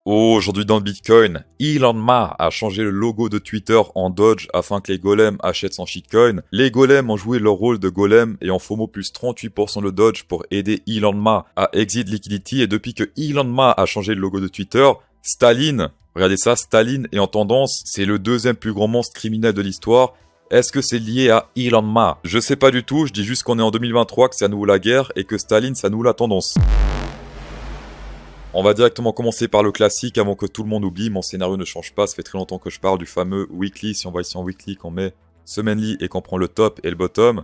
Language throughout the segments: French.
Aujourd'hui dans le Bitcoin, Elon Musk a changé le logo de Twitter en Doge afin que les golems achètent son shitcoin. Les golems ont joué leur rôle de golem et en FOMO plus 38% le Doge pour aider Elon Musk à exit liquidity. Et depuis que Elon Musk a changé le logo de Twitter, Staline, regardez ça, Staline est en tendance. C'est le deuxième plus grand monstre criminel de l'histoire. Est-ce que c'est lié à Elon Musk? Je sais pas du tout, je dis juste qu'on est en 2023, que c'est à nouveau la guerre et que Staline, c'est à nouveau la tendance. On va directement commencer par le classique avant que tout le monde oublie. Mon scénario ne change pas, ça fait très longtemps que je parle du fameux weekly. Si on va ici en weekly, qu'on met semainly et qu'on prend le top et le bottom,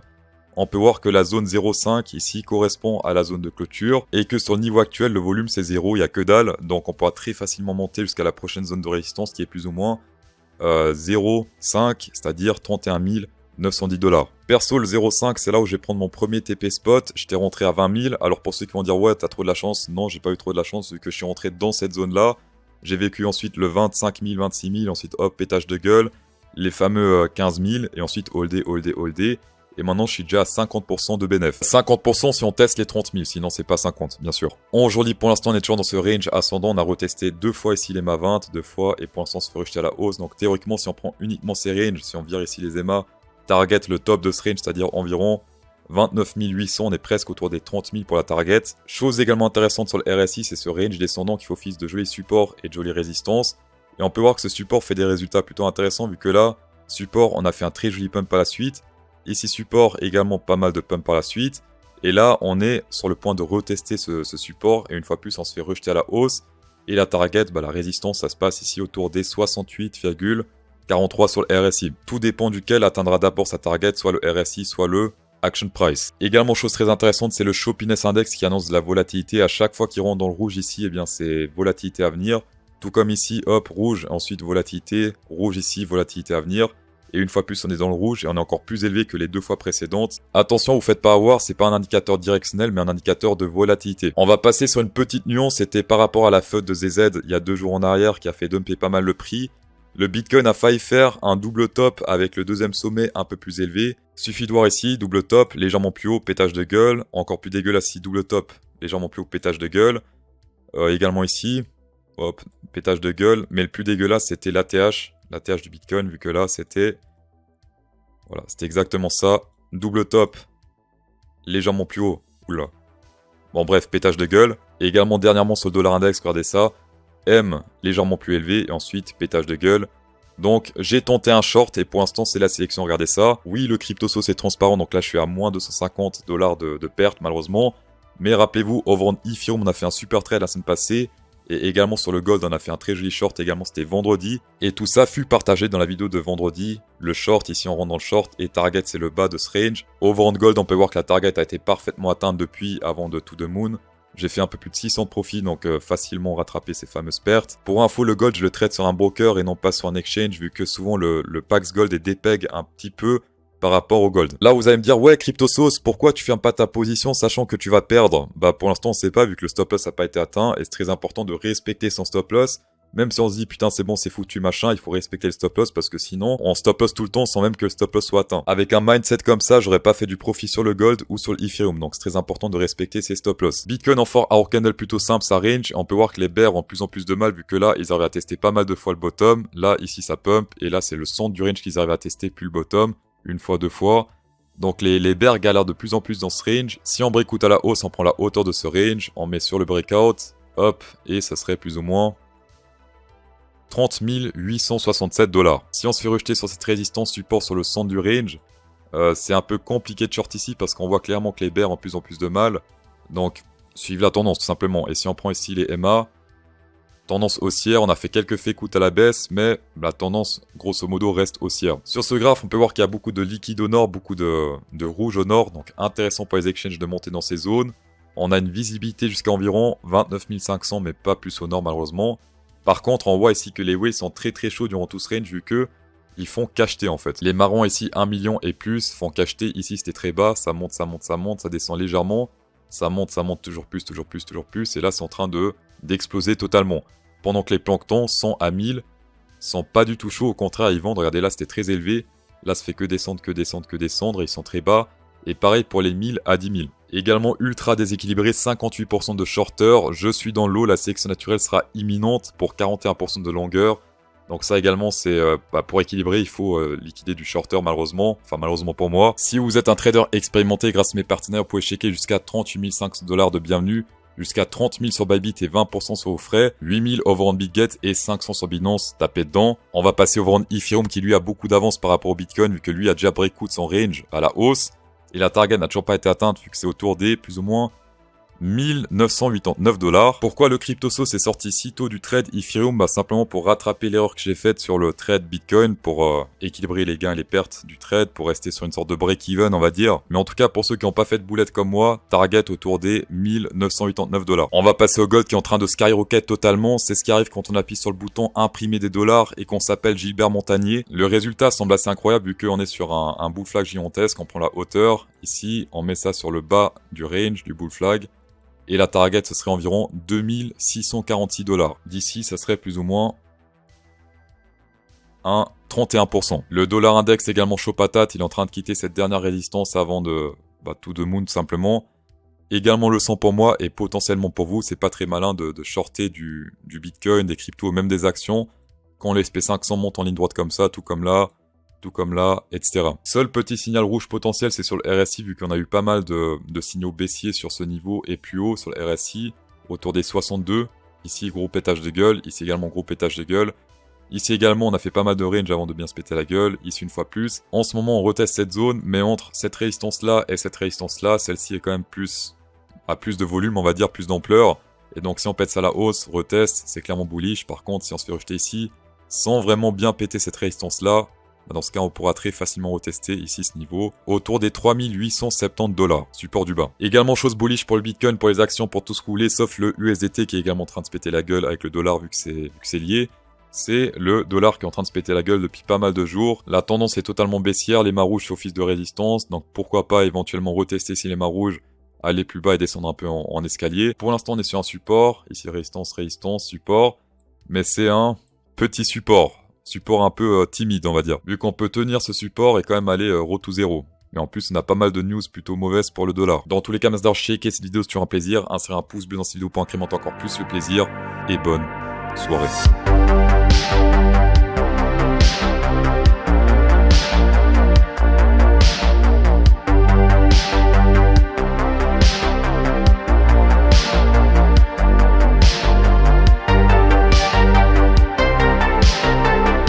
on peut voir que la zone 0,5 ici correspond à la zone de clôture et que sur le niveau actuel, le volume c'est 0, il n'y a que dalle. Donc on pourra très facilement monter jusqu'à la prochaine zone de résistance qui est plus ou moins 0,5, c'est-à-dire 31 910 $. Perso, le 0,5, c'est là où je vais prendre mon premier TP spot. J'étais rentré à 20 000. Alors pour ceux qui vont dire, ouais, t'as trop de la chance. Non, j'ai pas eu trop de la chance vu que je suis rentré dans cette zone-là. J'ai vécu ensuite le 25 000, 26 000. Ensuite, hop, pétage de gueule. Les fameux 15 000. Et ensuite, holdé. Et maintenant, je suis déjà à 50% de bénéf. 50% si on teste les 30 000. Sinon, c'est pas 50, bien sûr. Aujourd'hui, pour l'instant, on est toujours dans ce range ascendant. On a retesté 2 fois ici les MA 20, 2 fois. Et pour l'instant, on se fait rejeter à la hausse. Donc théoriquement, si on prend uniquement ces ranges, si on vire ici les EMA, target le top de ce range, c'est-à-dire environ 29 800, on est presque autour des 30 000 pour la target. Chose également intéressante sur le RSI, c'est ce range descendant qui fait office de jolis supports et de jolies résistances. Et on peut voir que ce support fait des résultats plutôt intéressants vu que là, support, on a fait un très joli pump par la suite. Ici, support, également pas mal de pump par la suite. Et là, on est sur le point de retester ce support et une fois plus, on se fait rejeter à la hausse. Et la target, la résistance, ça se passe ici autour des 68,43 sur le RSI. Tout dépend duquel atteindra d'abord sa target, soit le RSI, soit le Action Price. Également, chose très intéressante, c'est le Shoppiness Index qui annonce de la volatilité. À chaque fois qu'il rentre dans le rouge ici, eh bien, c'est volatilité à venir. Tout comme ici, hop, rouge, ensuite volatilité, rouge ici, volatilité à venir. Et une fois plus, on est dans le rouge et on est encore plus élevé que les 2 fois précédentes. Attention, vous faites pas avoir, c'est pas un indicateur directionnel, mais un indicateur de volatilité. On va passer sur une petite nuance, c'était par rapport à la FUD de ZZ il y a 2 jours en arrière qui a fait dumper pas mal le prix. Le Bitcoin a failli faire un double top avec le deuxième sommet un peu plus élevé. Suffit de voir ici, double top, légèrement plus haut, pétage de gueule. Encore plus dégueulasse ici, double top, légèrement plus haut, pétage de gueule. Également ici, hop, pétage de gueule. Mais le plus dégueulasse, c'était l'ATH du Bitcoin, vu que là, c'était... Voilà, c'était exactement ça. Double top, légèrement plus haut. Oula. Bon bref, pétage de gueule. Et également dernièrement sur le dollar index, regardez ça. M légèrement plus élevé et ensuite pétage de gueule. Donc j'ai tenté un short et pour l'instant c'est la sélection, regardez ça. Oui, le crypto sauce est transparent, donc là je suis à moins 250 $ de perte malheureusement. Mais rappelez-vous, over Ethereum on a fait un super trade la semaine passée. Et également sur le gold on a fait un très joli short également, c'était vendredi. Et tout ça fut partagé dans la vidéo de vendredi. Le short, ici on rentre dans le short et target c'est le bas de ce range. Over gold on peut voir que la target a été parfaitement atteinte depuis avant de To The Moon. J'ai fait un peu plus de 600 de profit, donc facilement rattraper ces fameuses pertes. Pour info, le gold, je le traite sur un broker et non pas sur un exchange, vu que souvent le Pax Gold est dépeg un petit peu par rapport au gold. Là, vous allez me dire, ouais, CryptoSauce, pourquoi tu fermes pas ta position sachant que tu vas perdre? Bah, pour l'instant, on sait pas, vu que le stop loss n'a pas été atteint, et c'est très important de respecter son stop loss. Même si on se dit, putain, c'est bon, c'est foutu, machin, il faut respecter le stop loss parce que sinon, on stop loss tout le temps sans même que le stop loss soit atteint. Avec un mindset comme ça, j'aurais pas fait du profit sur le gold ou sur le Ethereum. Donc, c'est très important de respecter ces stop loss. Bitcoin en fort hour candle plutôt simple, ça range. On peut voir que les bears ont de plus en plus de mal vu que là, ils arrivent à tester pas mal de fois le bottom. Là, ici, ça pump. Et là, c'est le centre du range qu'ils arrivent à tester plus le bottom. Une fois, 2 fois. Donc, les bears galèrent de plus en plus dans ce range. Si on breakout à la hausse, on prend la hauteur de ce range. On met sur le breakout. Hop. Et ça serait plus ou moins 30 867 $. Si on se fait rejeter sur cette résistance support sur le centre du range, c'est un peu compliqué de short ici parce qu'on voit clairement que les bears ont de plus en plus de mal. Donc, suivez la tendance tout simplement. Et si on prend ici les MA, tendance haussière, on a fait quelques fake-out à la baisse, mais la tendance, grosso modo, reste haussière. Sur ce graphe, on peut voir qu'il y a beaucoup de liquide au nord, beaucoup de rouge au nord, donc intéressant pour les exchanges de monter dans ces zones. On a une visibilité jusqu'à environ 29 500, mais pas plus au nord malheureusement. Par contre, on voit ici que les whales sont très très chauds durant tout ce range vu que ils font cacheter en fait. Les marrons ici 1 million et plus font cacheter. Ici c'était très bas, ça monte, ça monte, ça monte, ça descend légèrement. Ça monte toujours plus, toujours plus, toujours plus. Et là c'est en train d'exploser totalement. Pendant que les planctons 100 à 1000 sont pas du tout chauds, au contraire ils vendent. Regardez là c'était très élevé. Là ça fait que descendre, que descendre, que descendre et ils sont très bas. Et pareil pour les 1000 à 10 000. Également ultra déséquilibré, 58% de shorter. Je suis dans l'eau, la sélection naturelle sera imminente pour 41% de longueur. Donc ça également, c'est pour équilibrer, il faut liquider du shorter malheureusement. Enfin malheureusement pour moi. Si vous êtes un trader expérimenté grâce à mes partenaires, vous pouvez checker jusqu'à 38 500 $ de bienvenue. Jusqu'à 30 000 sur Bybit et 20% sur vos frais. 8 000 over on BitGet et 500 sur Binance, tapez dedans. On va passer over on Ethereum qui lui a beaucoup d'avance par rapport au Bitcoin vu que lui a déjà breakout son range à la hausse. Et la target n'a toujours pas été atteinte vu que c'est autour des plus ou moins 1989 $. Pourquoi le CryptoSauce est sorti si tôt du trade Ethereum? Simplement pour rattraper l'erreur que j'ai faite sur le trade Bitcoin, pour équilibrer les gains et les pertes du trade, pour rester sur une sorte de break-even on va dire. Mais en tout cas pour ceux qui n'ont pas fait de boulette comme moi, target autour des 1989 $. On va passer au gold qui est en train de skyrocket totalement. C'est ce qui arrive quand on appuie sur le bouton imprimer des dollars et qu'on s'appelle Gilbert Montagnier. Le résultat semble assez incroyable vu qu'on est sur un bull flag gigantesque. On prend la hauteur ici, on met ça sur le bas du range du bull flag. Et la target, ce serait environ 2646 $. D'ici, ça serait plus ou moins un 31%. Le dollar index également chaud patate. Il est en train de quitter cette dernière résistance avant de to the moon simplement. Également le sang pour moi et potentiellement pour vous. C'est pas très malin de shorter du Bitcoin, des cryptos, même des actions. Quand les SP500 montent en ligne droite comme ça, tout comme là, etc. Seul petit signal rouge potentiel, c'est sur le RSI, vu qu'on a eu pas mal de signaux baissiers sur ce niveau et plus haut sur le RSI, autour des 62. Ici, gros pétage de gueule. Ici également, gros pétage de gueule. Ici également, on a fait pas mal de range avant de bien se péter la gueule. Ici, une fois plus. En ce moment, on reteste cette zone, mais entre cette résistance-là et cette résistance-là, celle-ci est quand même a plus de volume, on va dire, plus d'ampleur. Et donc, si on pète ça à la hausse, reteste, c'est clairement bullish. Par contre, si on se fait rejeter ici, sans vraiment bien péter cette résistance-là, dans ce cas, on pourra très facilement retester ici ce niveau, autour des 3870 $, support du bas. Également, chose bullish pour le Bitcoin, pour les actions, pour tout ce que vous voulez, sauf le USDT qui est également en train de se péter la gueule avec le dollar vu que c'est lié. C'est le dollar qui est en train de se péter la gueule depuis pas mal de jours. La tendance est totalement baissière, les mâts rouges font office de résistance, donc pourquoi pas éventuellement retester si les mâts rouges, aller plus bas et descendre un peu en escalier. Pour l'instant, on est sur un support, ici résistance, support, mais c'est un petit support. Support un peu timide, on va dire. Vu qu'on peut tenir ce support et quand même aller road to zéro. Et en plus, on a pas mal de news plutôt mauvaises pour le dollar. Dans tous les cas, merci d'avoir checké cette vidéo, c'est toujours un plaisir. Insérez un pouce bleu dans cette vidéo pour incrémenter encore plus le plaisir. Et bonne soirée.